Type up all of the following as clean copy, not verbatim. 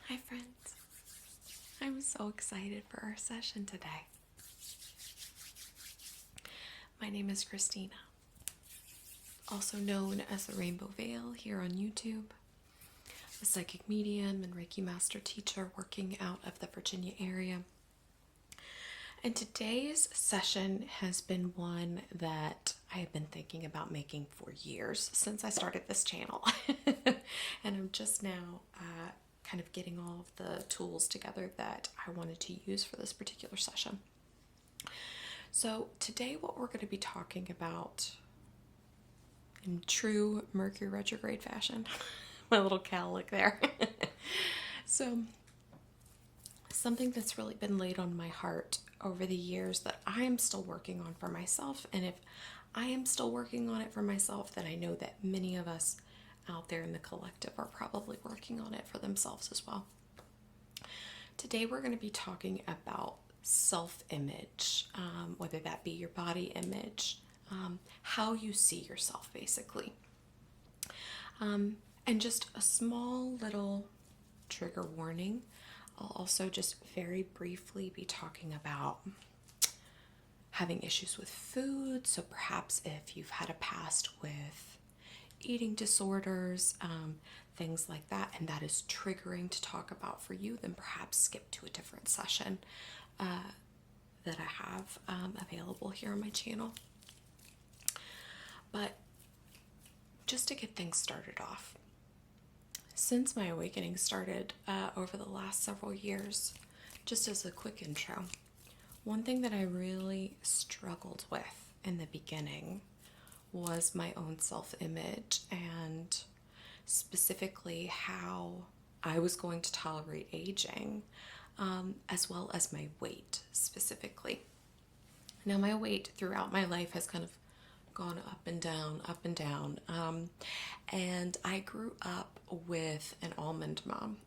Hi friends, I'm so excited for our session today. My name is Christina, also known as the Rainbow Veil here on YouTube, a psychic medium and Reiki master teacher working out of the Virginia area. And today's session has been one that I have been thinking about making for years since I started this channel. And I'm just now kind of getting all of the tools together that I wanted to use for this particular session. So today what we're going to be talking about in true Mercury retrograde fashion, my little cowlick there. So something that's really been laid on my heart over the years that I am still working on for myself, and if I am still working on it for myself, then I know that many of us out there in the collective are probably working on it for themselves as well. Today we're going to be talking about self-image, whether that be your body image, how you see yourself basically. And just a small little trigger warning. I'll also just very briefly be talking about having issues with food. So perhaps if you've had a past with eating disorders, things like that, and that is triggering to talk about for you, then perhaps skip to a different session that I have available here on my channel. But just to get things started off, since my awakening started over the last several years, just as a quick intro, one thing that I really struggled with in the beginning was my own self-image, and specifically how I was going to tolerate aging, as well as my weight specifically. Now my weight throughout my life has kind of gone up and down, and I grew up with an almond mom.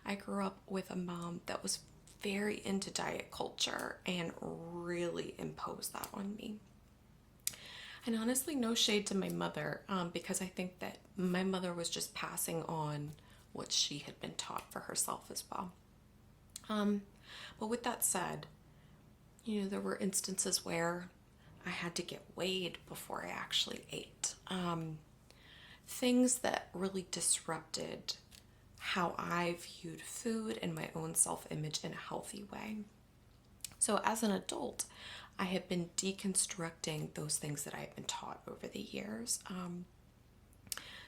I grew up with a mom that was very into diet culture and really imposed that on me. And honestly, no shade to my mother, because I think that my mother was just passing on what she had been taught for herself as well. But with that said, there were instances where I had to get weighed before I actually ate. Things that really disrupted how I viewed food and my own self-image in a healthy way. So as an adult, I have been deconstructing those things that I've been taught over the years,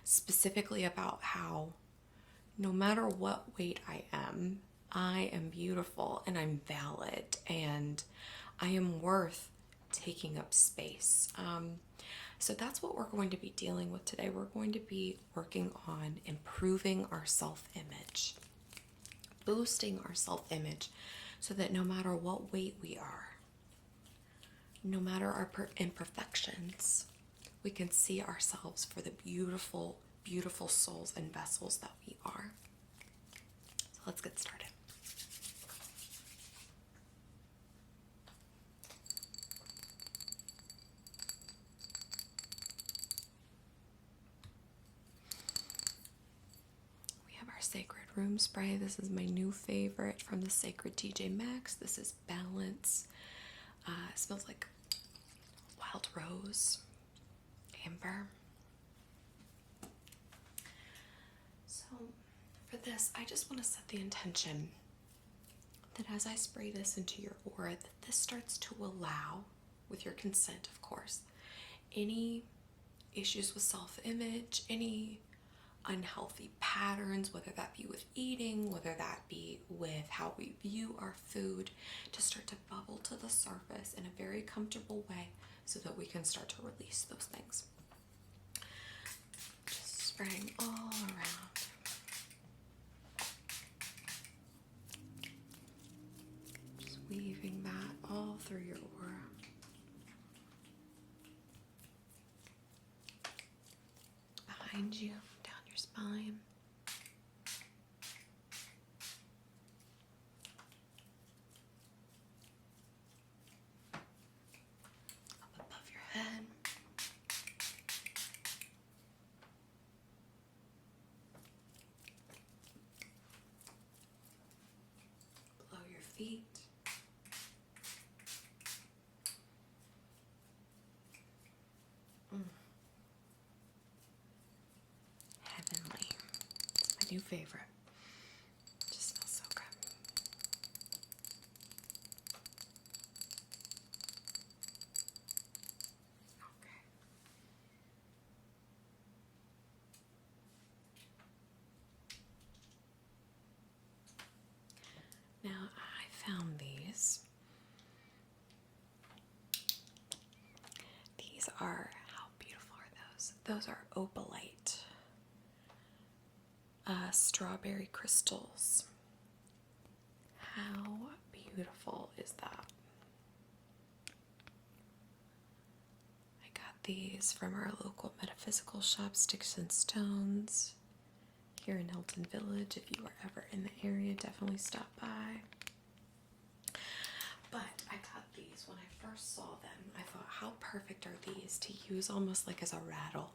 specifically about how no matter what weight I am beautiful and I'm valid and I am worth taking up space. So that's what we're going to be dealing with today. We're going to be working on improving our self-image, boosting our self-image so that no matter what weight we are, no matter our imperfections, we can see ourselves for the beautiful, beautiful souls and vessels that we are. So let's get started. Sacred room spray. This is my new favorite from the Sacred TJ Maxx. This is Balance. It smells like wild rose, amber. So for this, I just want to set the intention that as I spray this into your aura, that this starts to allow, with your consent of course, any issues with self-image, any unhealthy patterns, whether that be with eating, whether that be with how we view our food, to start to bubble to the surface in a very comfortable way so that we can start to release those things. Just spraying all around. Just weaving that all through your aura. Behind you, spine, up above your head, feet. Heavenly. It's my new favorite. Just smells so good. Okay. Now I found these. These are, how beautiful are those? Those are Opalite. Strawberry crystals. How beautiful is that? I got these from our local metaphysical shop, Styx and Stones, here in Hilton Village. If you are ever in the area, definitely stop by. But I got these when I first saw them. I thought, how perfect are these to use almost like as a rattle?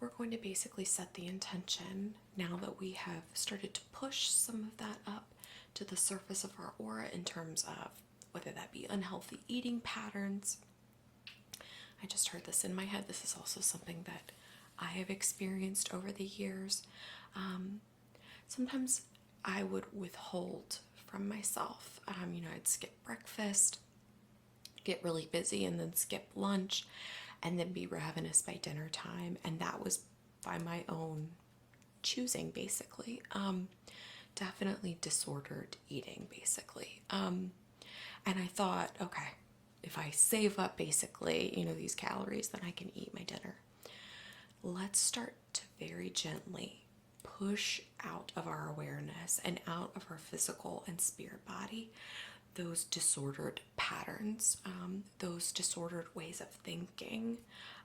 We're going to basically set the intention now that we have started to push some of that up to the surface of our aura in terms of whether that be unhealthy eating patterns. I just heard this in my head. This is also something that I have experienced over the years. Sometimes I would withhold from myself. I'd skip breakfast, get really busy, and then skip lunch, and then be ravenous by dinner time. And that was by my own choosing, basically. Definitely disordered eating, basically. And I thought, okay, if I save up basically, these calories, then I can eat my dinner. Let's start to very gently push out of our awareness and out of our physical and spirit body those disordered patterns, those disordered ways of thinking,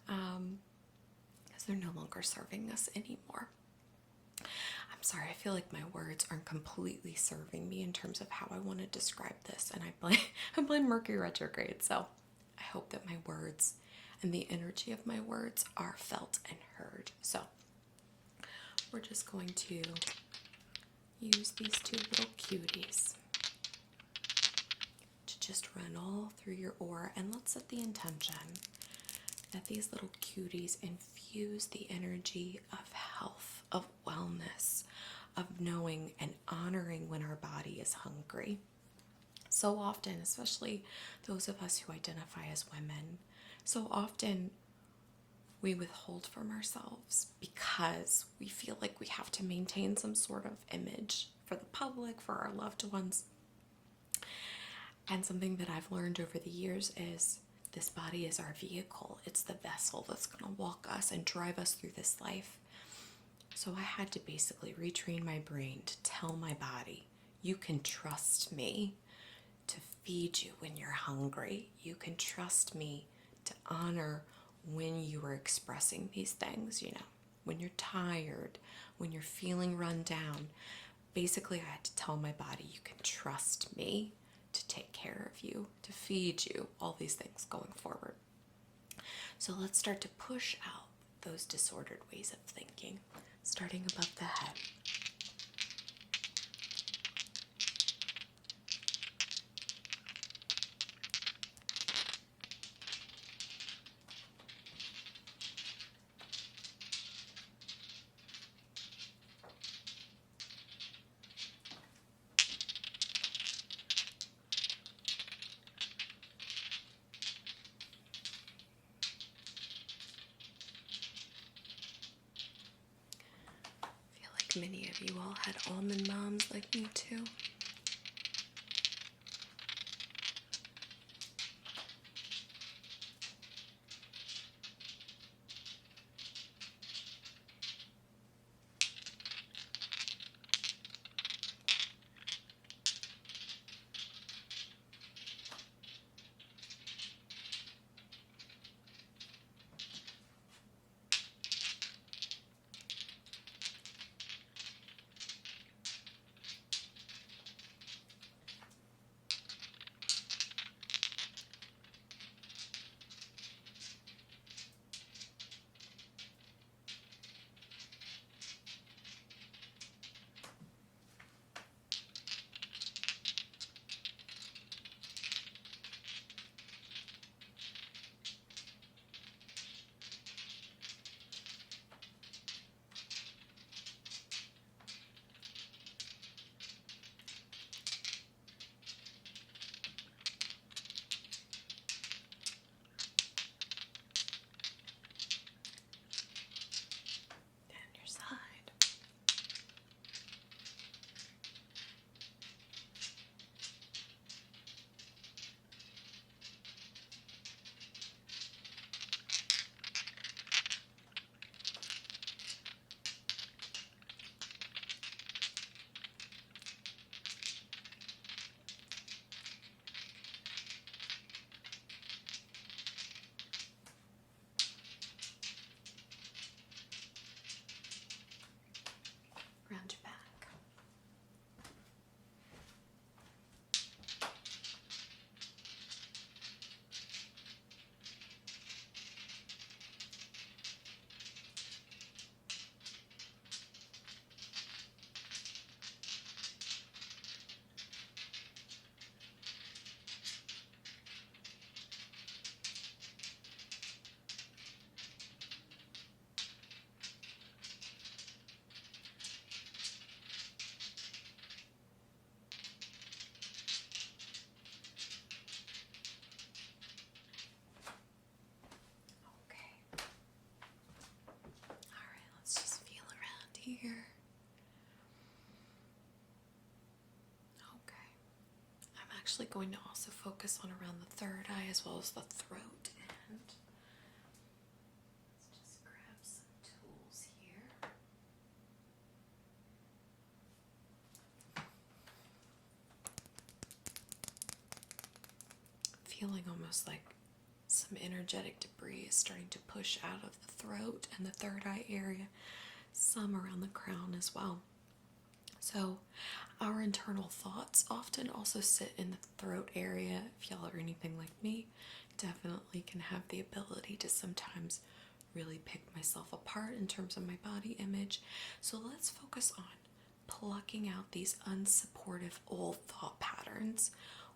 because they're no longer serving us anymore. I'm sorry, I feel like my words aren't completely serving me in terms of how I want to describe this, and I blame Mercury retrograde, so I hope that my words and the energy of my words are felt and heard. So we're just going to use these two little cuties to just run all through your aura, and let's set the intention that these little cuties infuse the energy of health, of wellness, of knowing and honoring when our body is hungry. So often, especially those of us who identify as women, so often we withhold from ourselves because we feel like we have to maintain some sort of image for the public, for our loved ones. And something that I've learned over the years is this body is our vehicle. It's the vessel that's going to walk us and drive us through this life. So I had to basically retrain my brain to tell my body, you can trust me to feed you when you're hungry. You can trust me to honor when you are expressing these things, when you're tired, when you're feeling run down. Basically, I had to tell my body, you can trust me to take care of you, to feed you, all these things going forward. So let's start to push out those disordered ways of thinking, starting above the head. Many of you all had almond moms like me too. here. Okay. I'm actually going to also focus on around the third eye as well as the throat. And let's just grab some tools here. Feeling almost like some energetic debris is starting to push out of the throat and the third eye area, some around the crown as well. So our internal thoughts often also sit in the throat area. If y'all are anything like me, definitely can have the ability to sometimes really pick myself apart in terms of my body image. So let's focus on plucking out these unsupportive old thought patterns,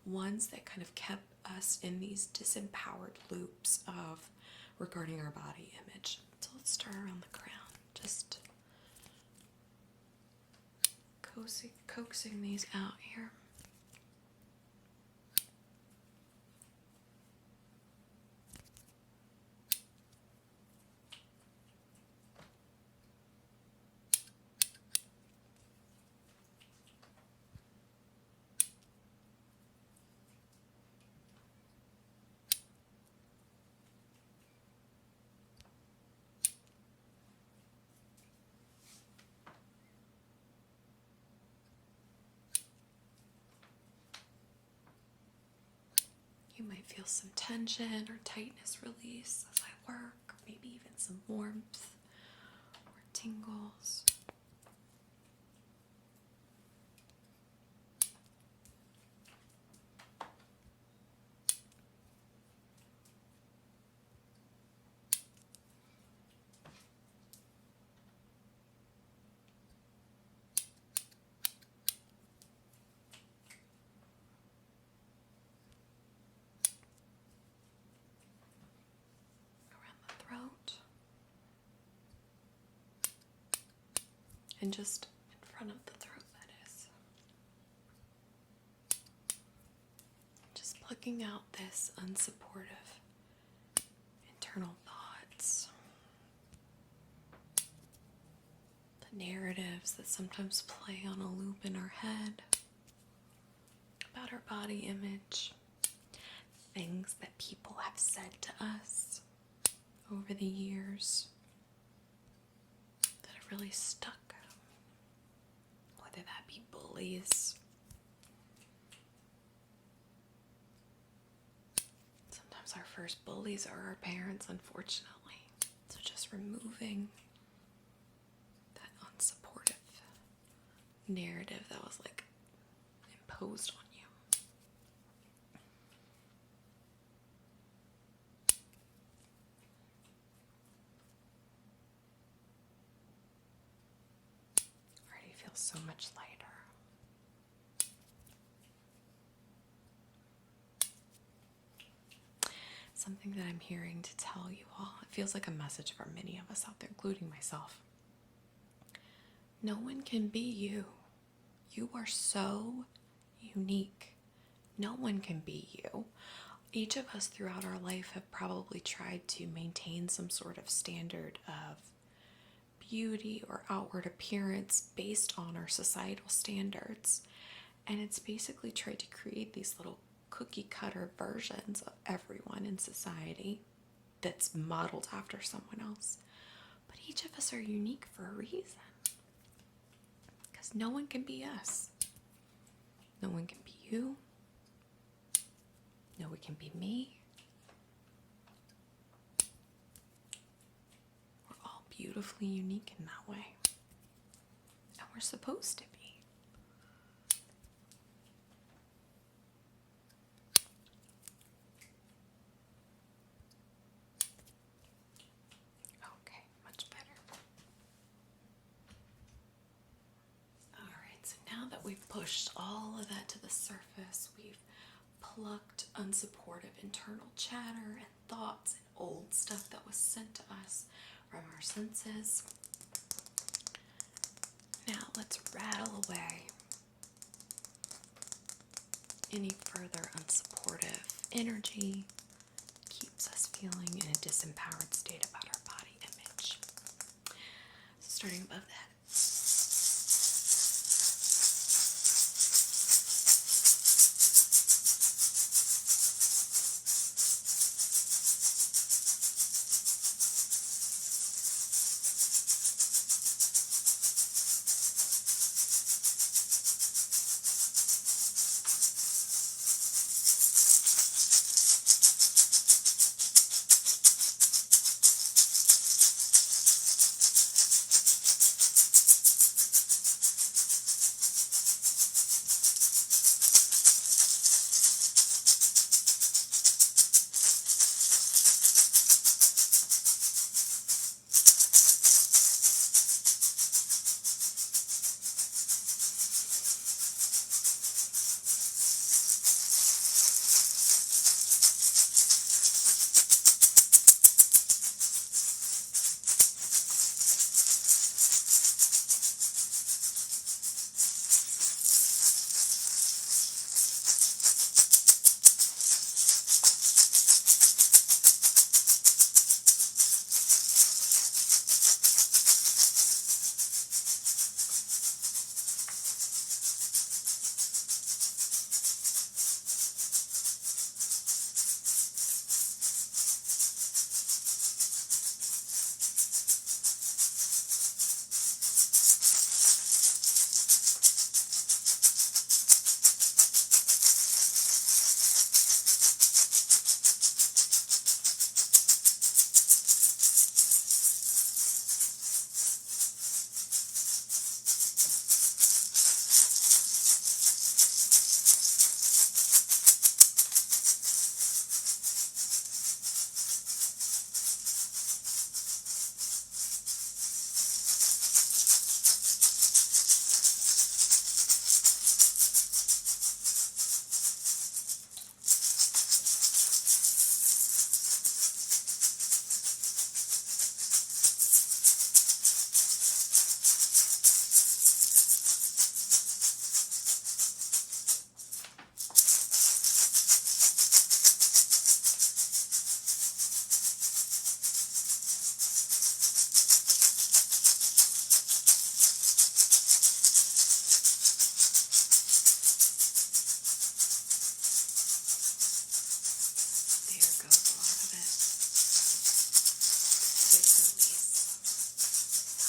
ones that kind of kept us in these disempowered loops of regarding our body image. So let's start around the crown, just coaxing these out here. You might feel some tension or tightness release as I work, or maybe even some warmth or tingles. Throat and just in front of the throat, that is. Just plucking out this unsupportive internal thoughts, the narratives that sometimes play on a loop in our head about our body image, things that people have said to us over the years that have really stuck, whether that be bullies. Sometimes our first bullies are our parents, unfortunately. So just removing that unsupportive narrative that was like imposed on you. Already feels so much lighter. Something that I'm hearing to tell you all, it feels like a message for many of us out there, including myself. No one can be you. You are so unique. No one can be you. Each of us throughout our life have probably tried to maintain some sort of standard of beauty or outward appearance based on our societal standards. And it's basically tried to create these little cookie cutter versions of everyone in society that's modeled after someone else. But each of us are unique for a reason. Because no one can be us. No one can be you. No one can be me. We're all beautifully unique in that way. And we're supposed to be. Okay, much better. Alright, so now that we've pushed all of that to the surface, we've plucked unsupportive internal chatter and thoughts and old stuff that was sent to us from our senses. Now let's rattle away any further unsupportive energy keeps us feeling in a disempowered state about our body image. So starting above that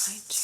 guide you.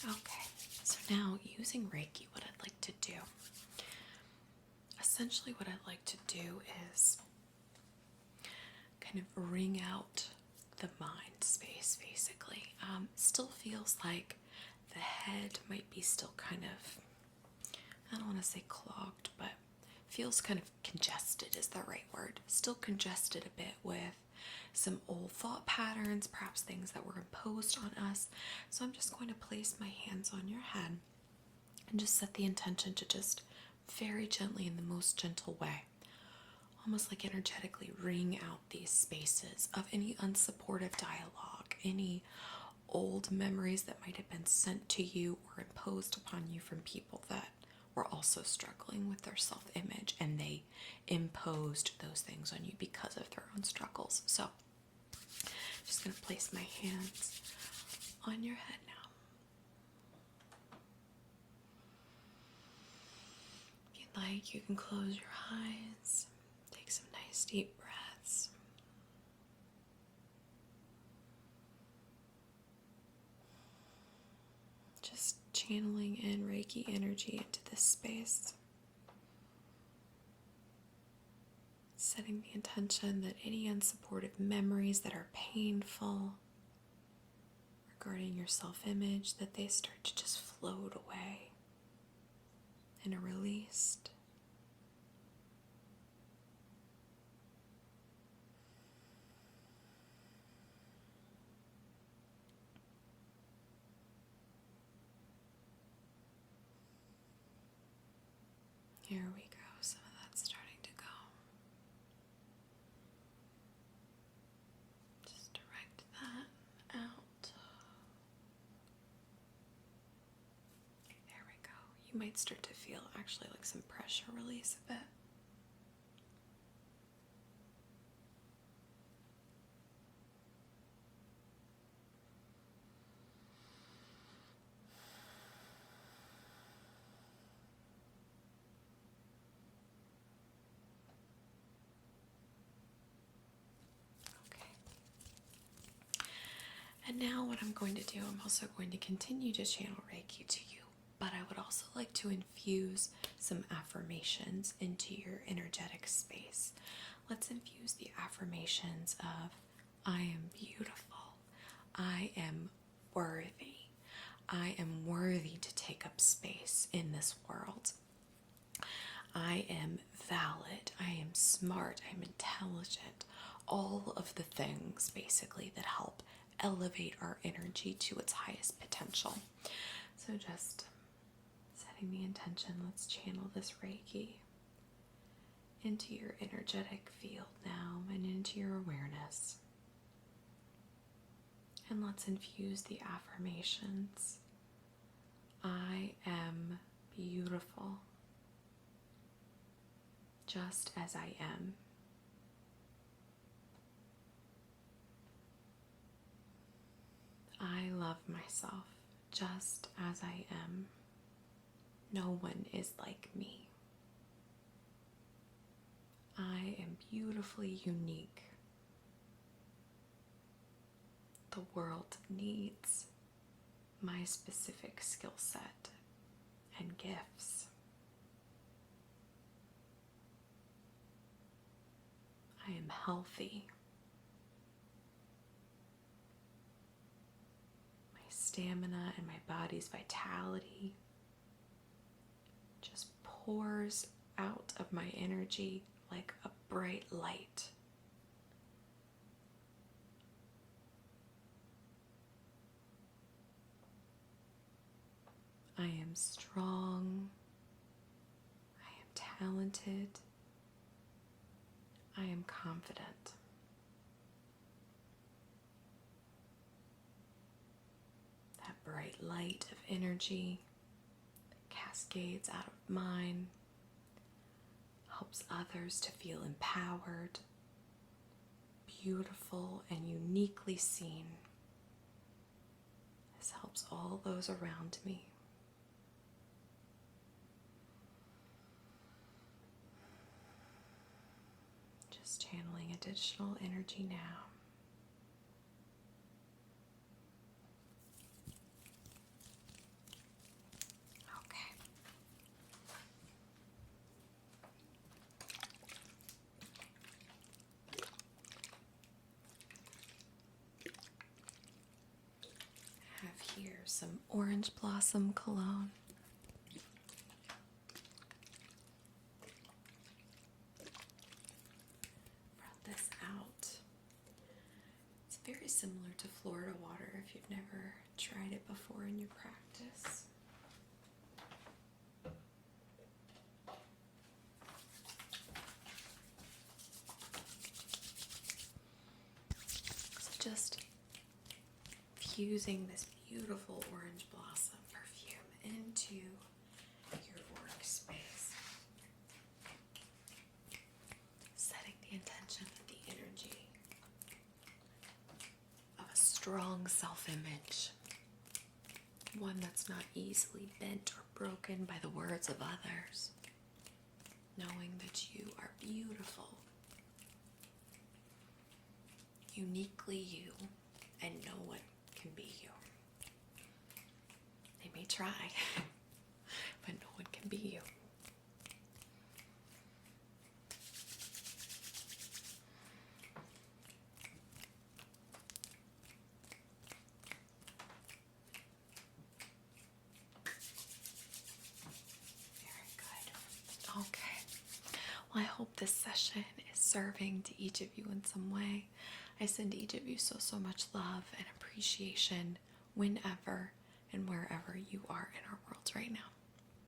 Okay, so now using Reiki, what I'd like to do, essentially what I'd like to do is kind of wring out the mind space, basically. Still feels like the head might be still kind of, I don't want to say clogged, but feels kind of congested is the right word. Still congested a bit with some old thought patterns, perhaps things that were imposed on us. So I'm just going to place my hands on your head and just set the intention to just very gently, in the most gentle way, almost like energetically wring out these spaces of any unsupportive dialogue, any old memories that might have been sent to you or imposed upon you from people that were also struggling with their self-image, and they imposed those things on you because of their own struggles. So I'm just going to place my hands on your head now. If you'd like, you can close your eyes, take some nice deep breaths. Just channeling in Reiki energy into this space. Setting the intention that any unsupportive memories that are painful regarding your self-image, that they start to just float away and are released. Here we go. Some of that's starting to go. Just direct that out. There we go. You might start to feel actually like some pressure release a bit. And now what I'm going to do, I'm also going to continue to channel Reiki to you, but I would also like to infuse some affirmations into your energetic space. Let's infuse the affirmations of I am beautiful, I am worthy, I am worthy to take up space in this world. I am valid, I am smart, I'm intelligent. All of the things basically that help elevate our energy to its highest potential. So just setting the intention, let's channel this Reiki into your energetic field now and into your awareness. And let's infuse the affirmations. I am beautiful, just as I am. I love myself just as I am. No one is like me. I am beautifully unique. The world needs my specific skill set and gifts. I am healthy. My stamina and my body's vitality just pours out of my energy like a bright light. I am strong. I am talented. I am confident. That bright light of energy that cascades out of mine helps others to feel empowered, beautiful, and uniquely seen. This helps all those around me. Just channeling additional energy now. Okay. I have here some orange blossom cologne. This out. It's very similar to Florida water if you've never tried it before in your practice. So just fusing this beautiful orange blossom perfume into your workspace. Setting the intention of the energy of a strong self-image, one that's not easily bent or broken by the words of others, knowing that you are beautiful, uniquely you, and no one can be you. They may try, but no one can be you. Okay, well, I hope this session is serving to each of you in some way. I send each of you so much love and appreciation whenever and wherever you are in our world right now.